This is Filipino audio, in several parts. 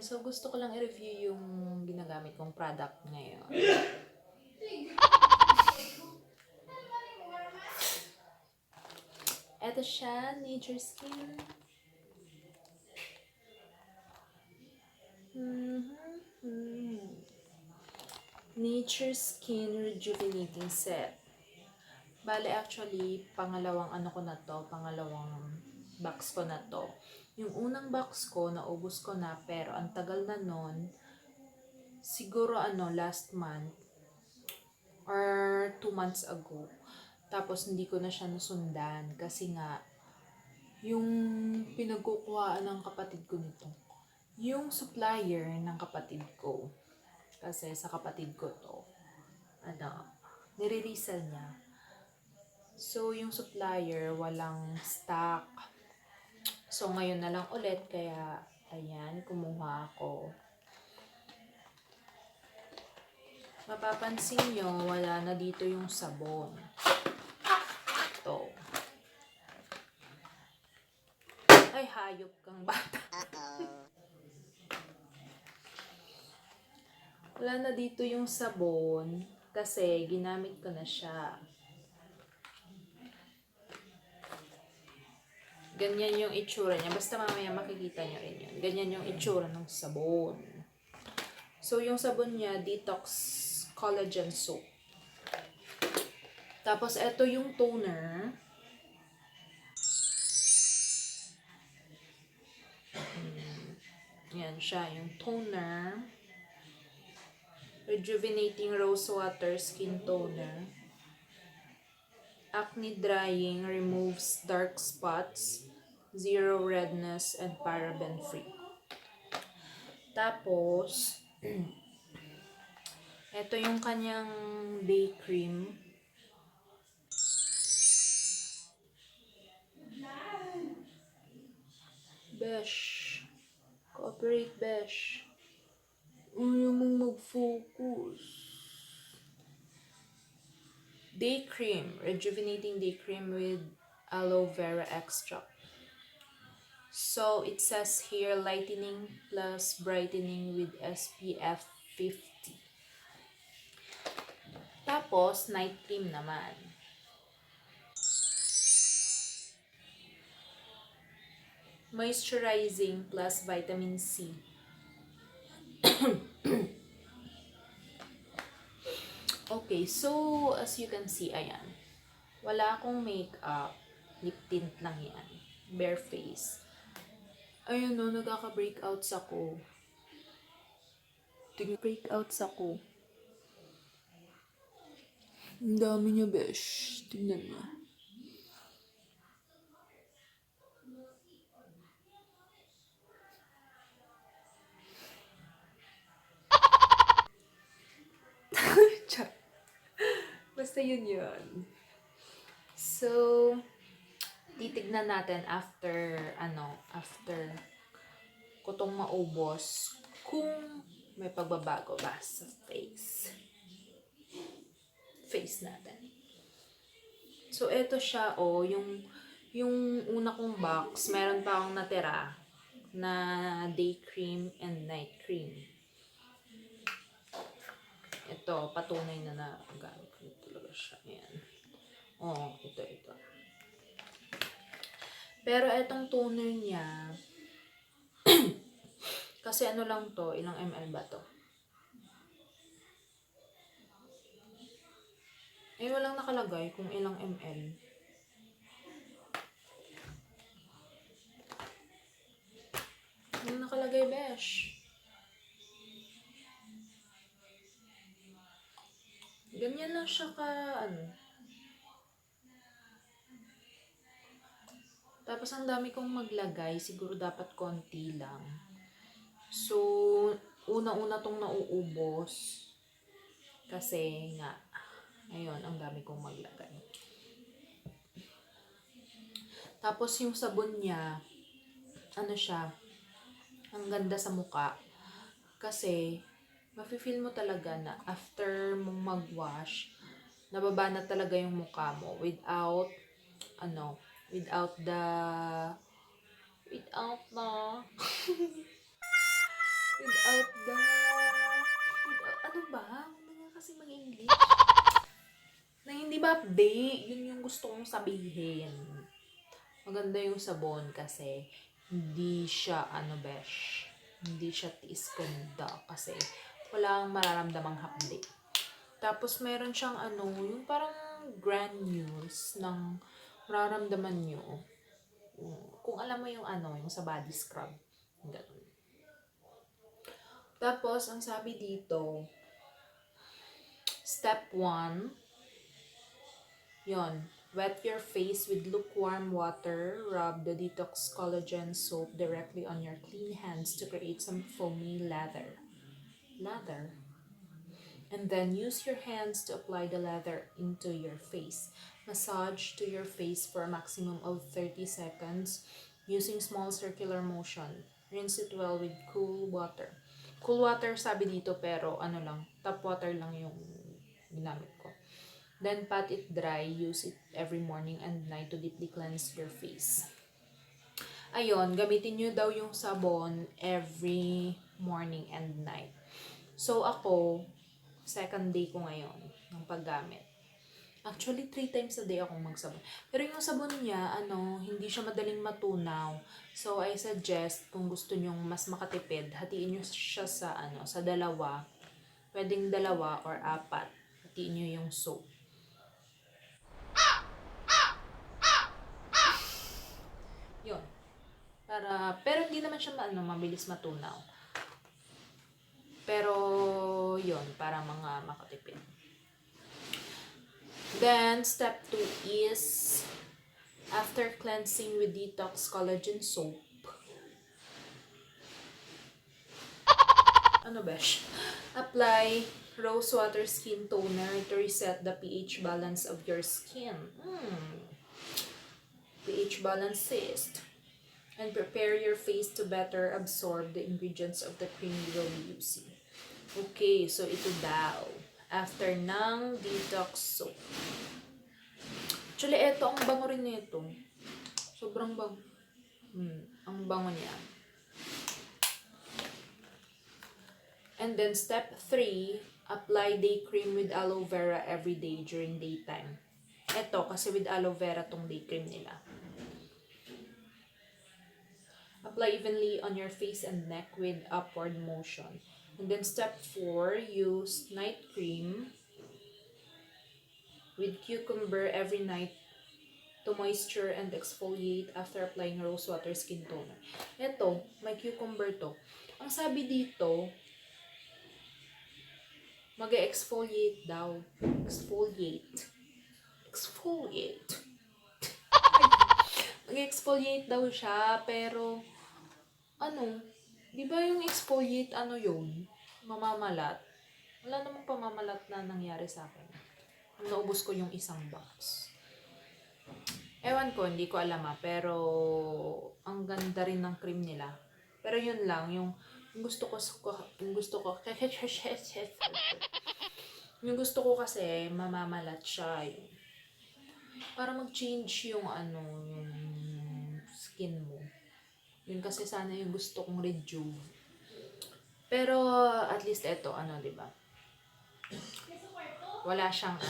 So, gusto ko lang i-review yung ginagamit kong product ngayon. Ito siya, Nature Skin. Nature Skin Rejuvenating Set. Bale, actually, pangalawang box ko na to. Yung unang box ko, naubos ko na, pero ang tagal na nun, siguro last month, or 2 months ago. Tapos, hindi ko na siya nasundan, kasi nga, yung pinagkukuhaan ng kapatid ko nito, yung supplier ng kapatid ko, kasi sa kapatid ko to, nire-resell niya. So, yung supplier, walang stock. So, ngayon na lang ulit, kaya, ayan, kumuha ako. Mapapansin nyo, wala na dito yung sabon. Ito. Ay, hayop kang bata. Wala na dito yung sabon, kasi ginamit ko na siya. Ganyan yung itsura niya. Basta mamaya makikita nyo rin yun. Ganyan yung itsura ng sabon. So, yung sabon niya, Detox Collagen Soap. Tapos, ito yung toner. Yan siya, yung toner. Rejuvenating Rose Water Skin Toner. Acne Drying, removes dark spots, zero redness, and paraben free. Tapos, ito yung kanyang day cream. Besh. Cooperate, Besh. Ayaw mong mag-focus. Day cream. Rejuvenating day cream with aloe vera extract. So, it says here, lightening plus brightening with SPF 50. Tapos, night cream naman. Moisturizing plus vitamin C. Okay, so, as you can see, ayan. Wala akong makeup. Lip tint lang yan. Bare face. Ayun no, nagkaka-breakouts ako. Breakouts ako. Ang dami niya, besh. Tingnan mo. Basta yun. So, titignan natin after ko tong maubos kung may pagbabago ba sa face natin. So, eto siya, yung una kong box, meron pa akong natira na day cream and night cream. Ito, patunay na gamit ko talaga siya. Ayan. Ito. Pero etong toner niya, kasi lang to, ilang ml ba to? Walang nakalagay kung ilang ml. Walang nakalagay, besh. Ganyan lang siya Tapos ang dami kong maglagay, siguro dapat konti lang. So, una-una tong nauubos. Kasi nga, ayun, ang dami kong maglagay. Tapos yung sabon niya, siya, ang ganda sa muka. Kasi, mafe-feel mo talaga na after mong mag-wash, nababa na talaga yung mukha mo without Without the... ano ba? Huwag na kasi mag-English. Na hindi ba update? Yun yung gusto kong sabihin. Maganda yung sabon kasi hindi siya besh. Hindi siya tiis ganda kasi wala kang mararamdamang hapde. Tapos meron siyang yung parang granules ng mararamdaman nyo. Kung alam mo yung yung sa body scrub. Ganun. Tapos, ang sabi dito, step 1, yon, wet your face with lukewarm water. Rub the detox collagen soap directly on your clean hands to create some foamy lather. And then use your hands to apply the lather into your face. Massage to your face for a maximum of 30 seconds using small circular motion. Rinse it well with cool water. Cool water sabi dito pero tap water lang yung ginamit ko. Then pat it dry, use it every morning and night to deeply cleanse your face. Ayun, gamitin nyo daw yung sabon every morning and night. So ako, second day ko ngayon ng paggamit. Actually, 3 times a day akong magsabon. Pero yung sabon niya, hindi siya madaling matunaw. So, I suggest, kung gusto nyong mas makatipid, hatiin nyo siya sa dalawa. Pwedeng 2 or 4. Hatiin nyo yung soap. Yun. Pero hindi naman siya mabilis matunaw. Pero, yun, para mga makatipid. Then, step 2 is, after cleansing with detox collagen soap, apply rose water skin toner to reset the pH balance of your skin. pH balanced. And prepare your face to better absorb the ingredients of the cream you will be using. Okay, so ito daw. After ng detox soap. Actually, ito, ang bango rin nito. Sobrang bango. Ang bango niya. And then step 3, apply day cream with aloe vera every day during daytime. Ito, kasi with aloe vera tong day cream nila. Apply evenly on your face and neck with upward motion. And then step 4, use night cream with cucumber every night to moisture and exfoliate after applying rose water skin toner. Ito, may cucumber to. Ang sabi dito, mag-exfoliate daw. Exfoliate. Mag-exfoliate daw siya, pero di ba yung exfoliate yun? Mamamalat. Wala namang pamamalat na nangyari sa akin. Naubos ko yung isang box. Ewan ko, hindi ko alam pero ang ganda rin ng cream nila. Pero yun lang, yung gusto ko yung gusto ko kasi mamamalat siya. Para mag-change yung yung skin mo. Yun kasi sana yung gusto kong rejuve. Pero at least ito, di ba? Wala siyang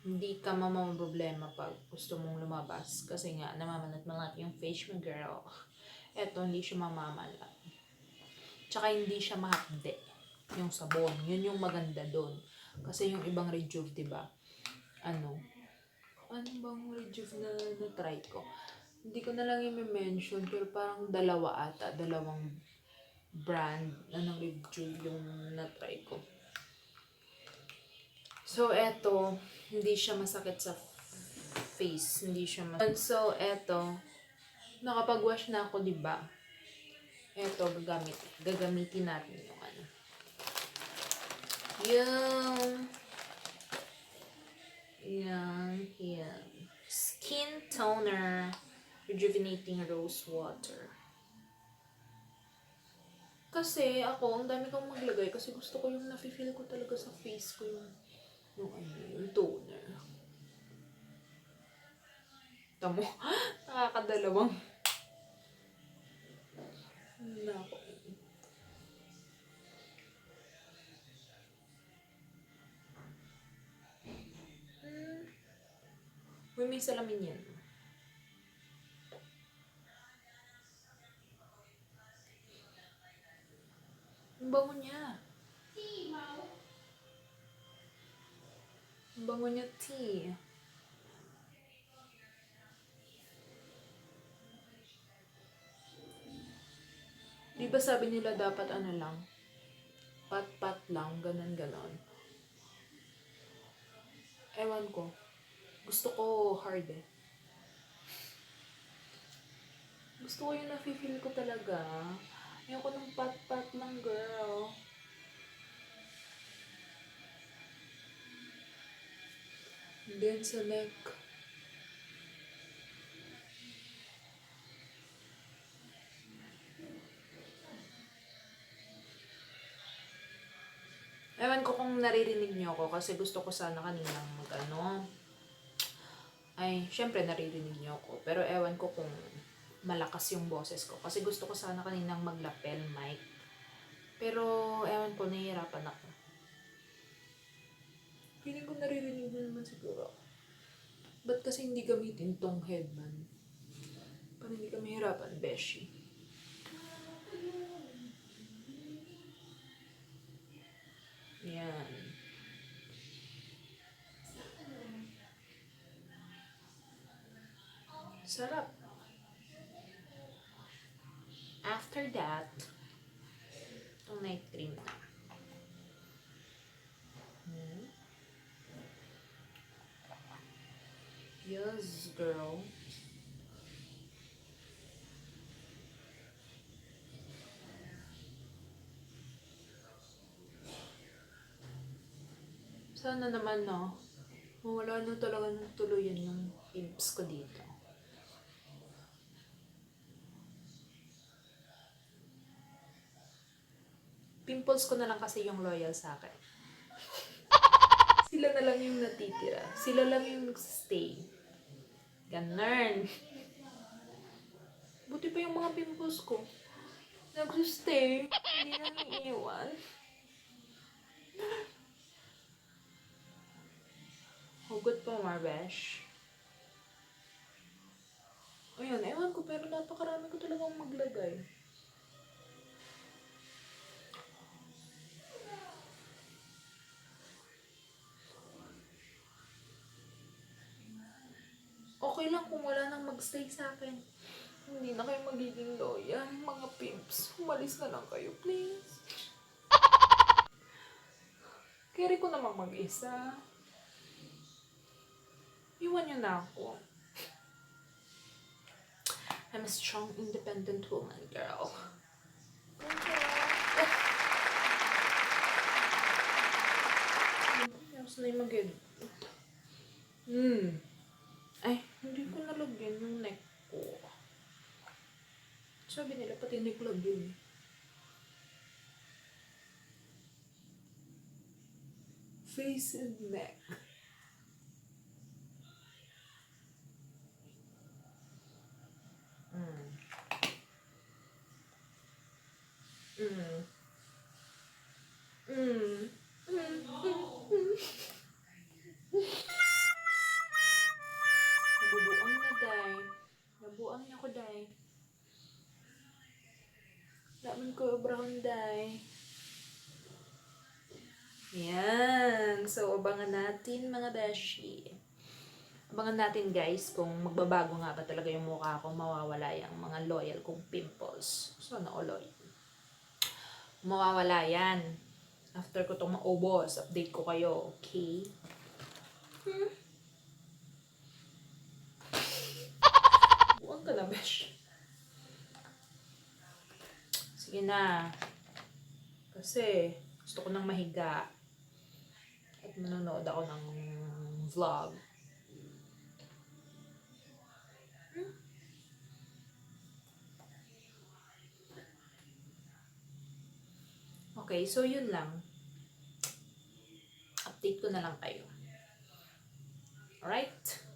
hindi ka problema pag gusto mong lumabas. Kasi nga, namamalat-malat yung face mo, girl. Eto, hindi siya mamamalat. Tsaka hindi siya mahapde. Yung sabon. Yun yung maganda doon. Kasi yung ibang rejuve, diba? Ano bang rejuve na na-try ko? Hindi ko na lang i-mention, pero parang 2 ata. 2 brand ng rejuve yung na-try ko. So, eto, hindi siya masakit sa face. Hindi siya masakit. So, eto, nakapag-wash na ako, diba? Eto, gagamitin natin yung yung skin toner, rejuvenating rose water. Kasi ako, ang dami kong maglagay kasi gusto ko yung nafe-feel ko talaga sa face ko yung toner. Tamo, nakakadalawang. Nako. may salamin yan. Ang bango niya. Ang bango niya, tea. Di ba sabi nila dapat ano lang? Pat-pat lang, ganon-ganon. Ewan ko. Gusto ko hard eh. Gusto ko yung nafe-feel ko talaga. Ayoko ng pat-pat lang, girl. And then sa neck. Ewan ko kung naririnig niyo ako kasi gusto ko sana kaninang mag-ano. Ay, syempre naririnig niyo ako. Pero ewan ko kung malakas yung boses ko. Kasi gusto ko sana kaninang maglapel mic. Pero ewan ko, nahihirapan ako. Feeling ko naririnig mo naman siguro. Ba't kasi hindi gamitin tong headband? Para hindi ka mahirapan, beshi. Yan. Sarap. After that, itong night cream na. Yes, girl. Sana naman, no? Mawala na talaga ng tuluyan yung pimps ko dito. Pimples ko na lang kasi yung loyal sa akin. Sila na lang yung natitira. Sila lang yung stay. Ganun. Buti pa yung mga pimples ko. Nag-stay. Hindi na naiiwan. Hugot po, Marbesh. Ayun, ewan ko, pero napakarami ko talagang maglagay. Okay lang kung wala nang magstay sa akin. Hindi na kayo magiging loyal, mga pimps. Umalis na lang kayo, please. Carry ko namang mag-isa. Iwan niyo na ako. I'm a strong, independent woman, girl. Tapos na yung mag-ed. Ay, hindi ko nalagyan yung neck ko. Sabi nila, pati neck lagyan. Face and neck. Nabubuang na, day. Nabuang niya ko, day. Laman ko, brown, day. Yan. So, abangan natin, mga beshi. Abangan natin, guys, kung magbabago nga ba talaga yung mukha ko, mawawala yung mga loyal kong pimples. Sana all mawawala yan. After ko itong maubos, update ko kayo, okay? Buwan ka na, besh. Sige na. Kasi, gusto ko nang mahiga. At manonood ako ng vlog. Okay, so yun lang. Update ko na lang kayo. Alright?